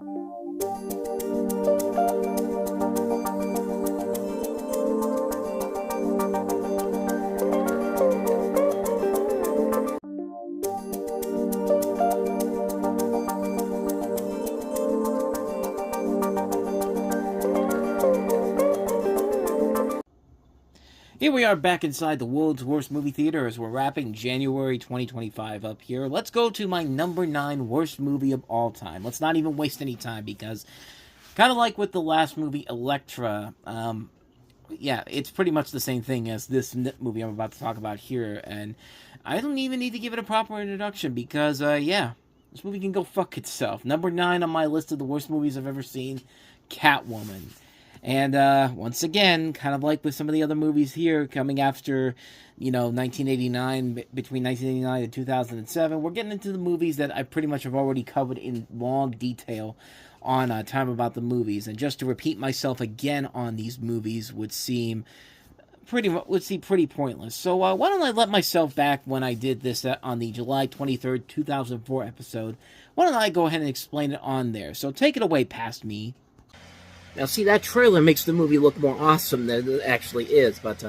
Here we are back inside the world's worst movie theater as we're wrapping January 2025 up here. Let's go to my number 9 worst movie of all time. Let's not even waste any time because, kind of like with the last movie, Elektra, yeah, it's pretty much the same thing as this movie I'm about to talk about here. And I don't even need to give it a proper introduction because, yeah, this movie can go fuck itself. Number 9 on my list of the worst movies I've ever seen, Catwoman. And once again, kind of like with some of the other movies here coming after, 1989, between 1989 and 2007, we're getting into the movies that I pretty much have already covered in long detail on Time About the Movies. And just to repeat myself again on these movies would seem pretty pointless. So why don't I let myself back when I did this on the July 23rd, 2004 episode. Why don't I go ahead and explain it on there. So take it away past me. Now, see, that trailer makes the movie look more awesome than it actually is, but,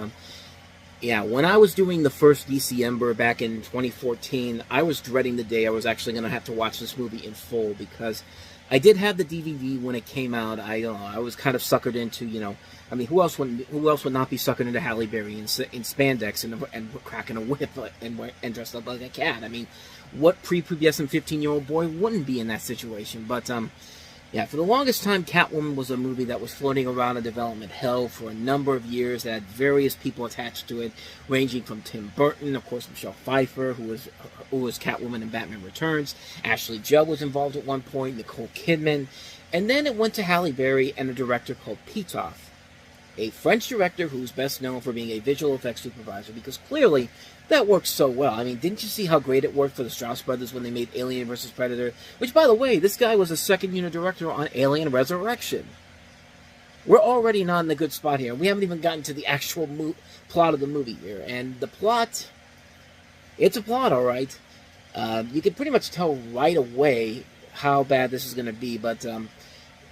yeah, when I was doing the first December back in 2014, I was dreading the day I was actually going to have to watch this movie in full, because I did have the DVD when it came out. I was kind of suckered into, who else would not be suckered into Halle Berry in spandex and cracking a whip and dressed up like a cat? I mean, what prepubescent 15-year-old boy wouldn't be in that situation? But, yeah, for the longest time, Catwoman was a movie that was floating around in development hell for a number of years, that had various people attached to it, ranging from Tim Burton, of course, Michelle Pfeiffer, who was Catwoman in Batman Returns, Ashley Judd was involved at one point, Nicole Kidman, and then it went to Halle Berry and a director called Pitoff, a French director who's best known for being a visual effects supervisor, because clearly that works so well. I mean, didn't you see how great it worked for the Strauss brothers when they made Alien vs. Predator? Which, by the way, this guy was a second-unit director on Alien Resurrection. We're already not in a good spot here. We haven't even gotten to the actual plot of the movie here. And the plot, it's a plot, all right. You can pretty much tell right away how bad this is going to be, but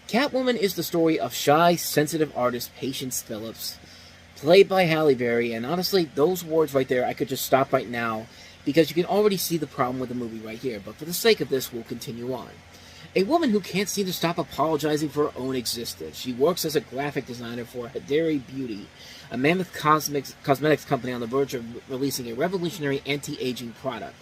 Catwoman is the story of shy, sensitive artist Patience Phillips, played by Halle Berry, and honestly, those words right there, I could just stop right now, because you can already see the problem with the movie right here, but for the sake of this, we'll continue on. A woman who can't seem to stop apologizing for her own existence. She works as a graphic designer for Hadari Beauty, a mammoth cosmetics company on the verge of releasing a revolutionary anti-aging product.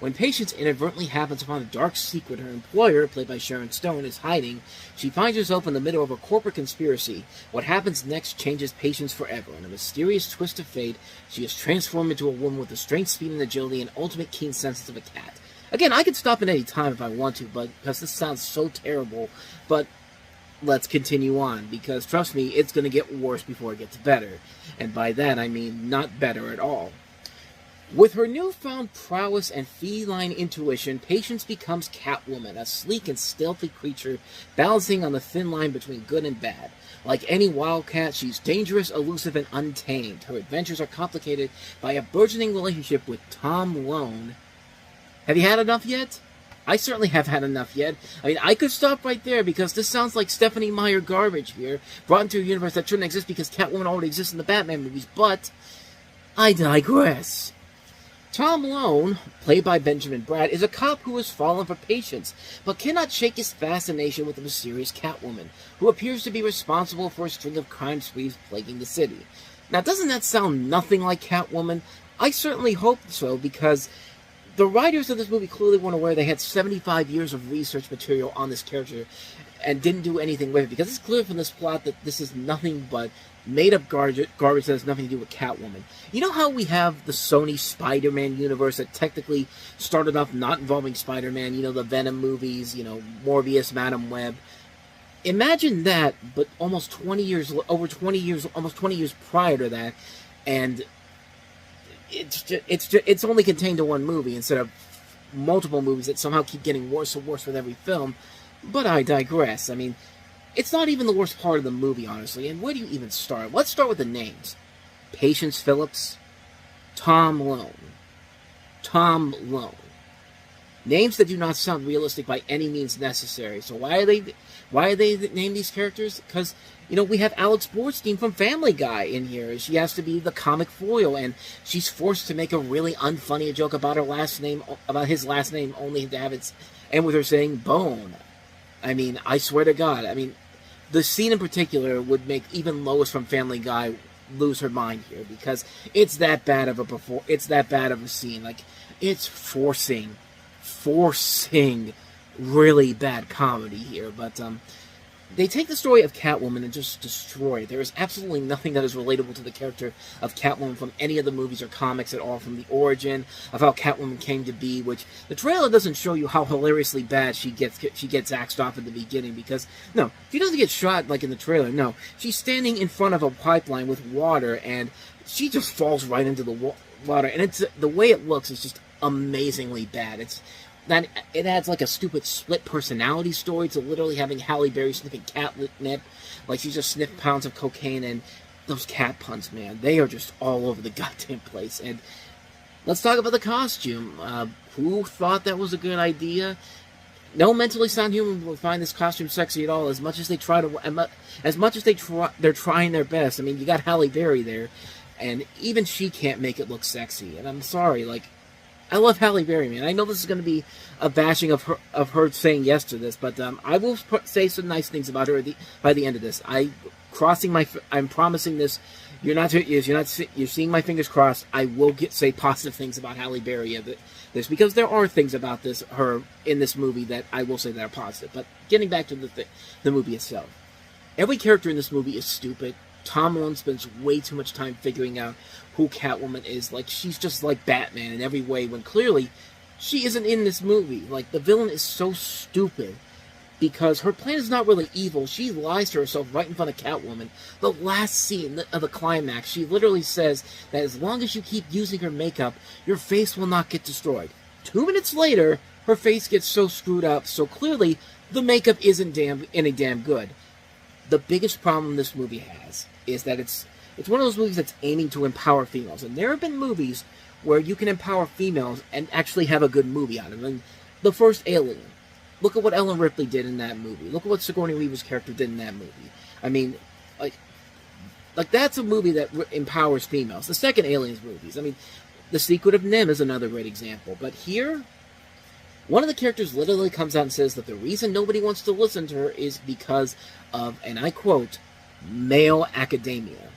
When Patience inadvertently happens upon a dark secret her employer, played by Sharon Stone, is hiding, she finds herself in the middle of a corporate conspiracy. What happens next changes Patience forever. In a mysterious twist of fate, she is transformed into a woman with the strength, speed, and agility and ultimate keen senses of a cat. Again, I could stop at any time if I want to, because this sounds so terrible, but let's continue on, because trust me, it's going to get worse before it gets better. And by that, I mean not better at all. With her newfound prowess and feline intuition, Patience becomes Catwoman, a sleek and stealthy creature balancing on the thin line between good and bad. Like any wildcat, she's dangerous, elusive, and untamed. Her adventures are complicated by a burgeoning relationship with Tom Lone. Have you had enough yet? I certainly have had enough yet. I mean, I could stop right there, because this sounds like Stephanie Meyer garbage here, brought into a universe that shouldn't exist because Catwoman already exists in the Batman movies, but I digress. Tom Lone, played by Benjamin Bratt, is a cop who has fallen for Patience, but cannot shake his fascination with the mysterious Catwoman, who appears to be responsible for a string of crime sprees plaguing the city. Now, doesn't that sound nothing like Catwoman? I certainly hope so, because the writers of this movie clearly weren't aware they had 75 years of research material on this character and didn't do anything with it, because it's clear from this plot that this is nothing but made-up garbage that has nothing to do with Catwoman. You know how we have the Sony Spider-Man universe that technically started off not involving Spider-Man, the Venom movies, Morbius, Madam Web. Imagine that, but almost 20 years prior to that, and it's only contained to one movie instead of multiple movies that somehow keep getting worse and worse with every film. But I digress. I mean, it's not even the worst part of the movie, honestly, and where do you even start? Let's start with the names. Patience Phillips, Tom Lone. Tom Lone. Names that do not sound realistic by any means necessary. So why are they named these characters? Because we have Alex Borstein from Family Guy in here. She has to be the comic foil, and she's forced to make a really unfunny joke about his last name, only to have it end with her saying Bone. I mean, I swear to God. I mean, the scene in particular would make even Lois from Family Guy lose her mind here, because it's that bad of a scene. Like, it's forcing really bad comedy here. But they take the story of Catwoman and just destroy it. There is absolutely nothing that is relatable to the character of Catwoman from any of the movies or comics at all, from the origin of how Catwoman came to be, which the trailer doesn't show you how hilariously bad she gets axed off at the beginning, because, no, she doesn't get shot like in the trailer, no. She's standing in front of a pipeline with water, and she just falls right into the water, and the way it looks is just amazingly bad. It adds like a stupid split personality story to literally having Halle Berry sniffing catnip, like she just sniffed pounds of cocaine, and those cat puns, man, they are just all over the goddamn place. And let's talk about the costume. Who thought that was a good idea? No mentally sound human will find this costume sexy at all. As much as they're trying their best. I mean, you got Halle Berry there, and even she can't make it look sexy. And I'm sorry, like, I love Halle Berry, man. I know this is going to be a bashing of her saying yes to this, but I will say some nice things about her by the end of this. I'm promising this. You're seeing my fingers crossed. I will say positive things about Halle Berry of this, because there are things about her in this movie that I will say that are positive. But getting back to the movie itself, every character in this movie is stupid. Tom Holland spends way too much time figuring out who Catwoman is. Like, she's just like Batman in every way, when clearly she isn't in this movie. Like, the villain is so stupid because her plan is not really evil. She lies to herself right in front of Catwoman. The last scene of the climax, she literally says that as long as you keep using her makeup, your face will not get destroyed. 2 minutes later, her face gets so screwed up, so clearly the makeup isn't any damn good. The biggest problem this movie has is that it's one of those movies that's aiming to empower females. And there have been movies where you can empower females and actually have a good movie out of it. I mean, the first Alien. Look at what Ellen Ripley did in that movie. Look at what Sigourney Weaver's character did in that movie. I mean, like that's a movie that empowers females. The second Aliens movies. I mean, The Secret of NIMH is another great example. But here, one of the characters literally comes out and says that the reason nobody wants to listen to her is because of, and I quote, male academia.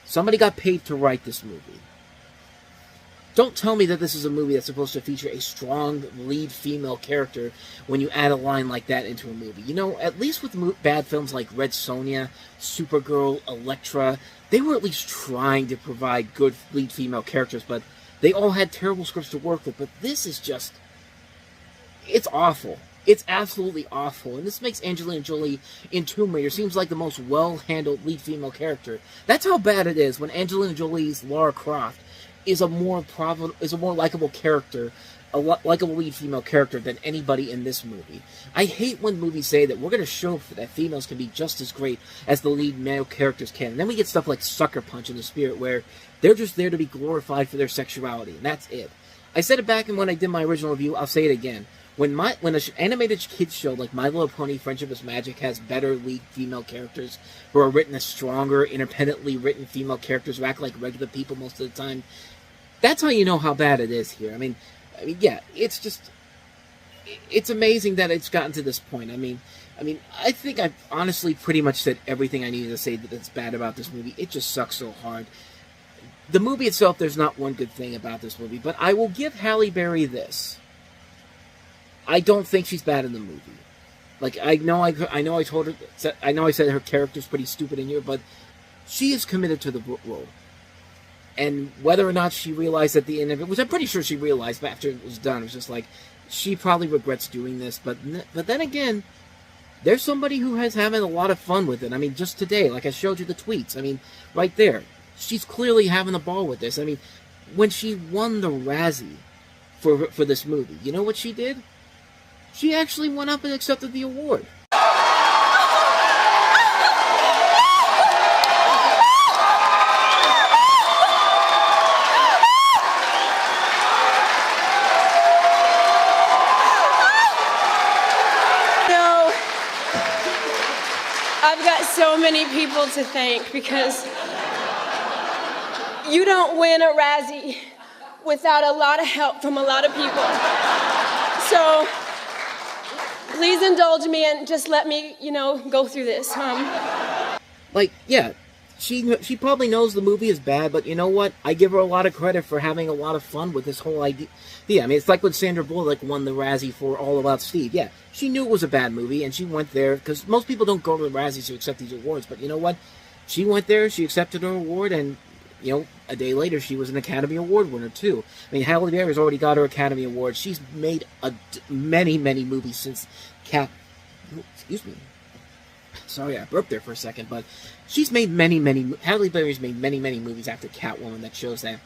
Somebody got paid to write this movie. Don't tell me that this is a movie that's supposed to feature a strong lead female character when you add a line like that into a movie. At least with bad films like Red Sonja, Supergirl, Elektra, they were at least trying to provide good lead female characters, but they all had terrible scripts to work with. But this is just, it's awful. It's absolutely awful. And this makes Angelina Jolie in Tomb Raider seems like the most well-handled lead female character. That's how bad it is when Angelina Jolie's Lara Croft is a more likable character, likable lead female character than anybody in this movie. I hate when movies say that we're going to show that females can be just as great as the lead male characters can. And then we get stuff like Sucker Punch in the Spirit, where they're just there to be glorified for their sexuality, and that's it. I said it back when I did my original review, I'll say it again. When an animated kids show like My Little Pony Friendship is Magic has better lead female characters who are written as stronger, independently written female characters who act like regular people most of the time, that's how you know how bad it is here. I mean, yeah, it's amazing that it's gotten to this point. I mean, I think I've honestly pretty much said everything I needed to say that's bad about this movie. It just sucks so hard. The movie itself, there's not one good thing about this movie, but I will give Halle Berry this. I don't think she's bad in the movie. Like, I know I said her character's pretty stupid in here, but she is committed to the role. And whether or not she realized at the end of it, which I'm pretty sure she realized after it was done, it was just like, she probably regrets doing this. But then again, there's somebody who has having a lot of fun with it. I mean, just today, like I showed you the tweets. I mean, right there, she's clearly having a ball with this. I mean, when she won the Razzie for this movie, you know what she did? She actually went up and accepted the award. got so many people to thank because you don't win a Razzie without a lot of help from a lot of people. So please indulge me and just let me, go through this. Like, yeah, she probably knows the movie is bad, but you know what? I give her a lot of credit for having a lot of fun with this whole idea. Yeah, I mean, it's like when Sandra Bullock won the Razzie for All About Steve. Yeah, she knew it was a bad movie, and she went there, because most people don't go to the Razzies to accept these awards, but you know what? She went there, she accepted her award, and, a day later, she was an Academy Award winner, too. I mean, Halle Berry's already got her Academy Award. She's made many, many movies since excuse me. Sorry, I burped there for a second, but she's made Halle Berry's made many, many movies after Catwoman that shows that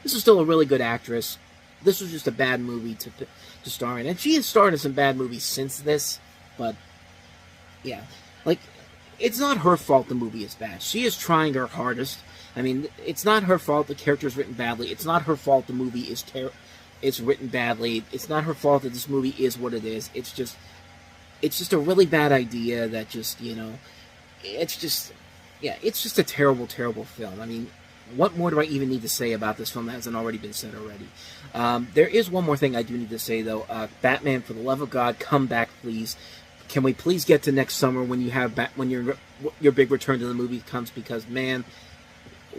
this is still a really good actress. This was just a bad movie to star in. And she has starred in some bad movies since this, but, yeah. Like, it's not her fault the movie is bad. She is trying her hardest. I mean, it's not her fault the character is written badly. It's not her fault the movie is it's written badly. It's not her fault that this movie is what it is. It's just a really bad idea that just, it's just a terrible, terrible film. I mean, what more do I even need to say about this film that hasn't already been said already? There is one more thing I do need to say, though. Batman, for the love of God, come back, please. Can we please get to next summer when you have when your big return to the movie comes? Because, man,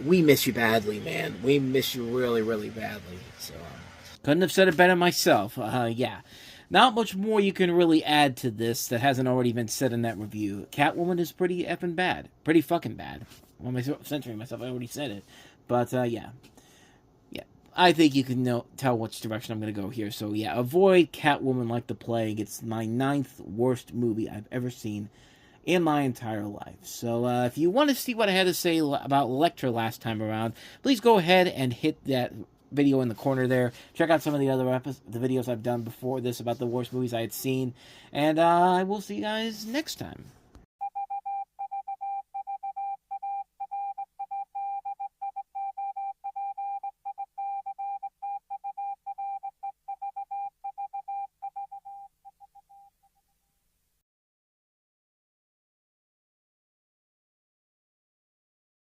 we miss you badly, man. We miss you really, really badly. So, couldn't have said it better myself. Yeah. Not much more you can really add to this that hasn't already been said in that review. Catwoman is pretty effing bad. Pretty fucking bad. Why am I censoring myself? I already said it. But, yeah. Yeah. I think you can tell which direction I'm going to go here. So, yeah. Avoid Catwoman like the plague. It's my 9th worst movie I've ever seen in my entire life. So, if you want to see what I had to say about Elektra last time around, please go ahead and hit that video in the corner there. Check out some of the other the videos I've done before this about the worst movies I had seen. And I will see you guys next time.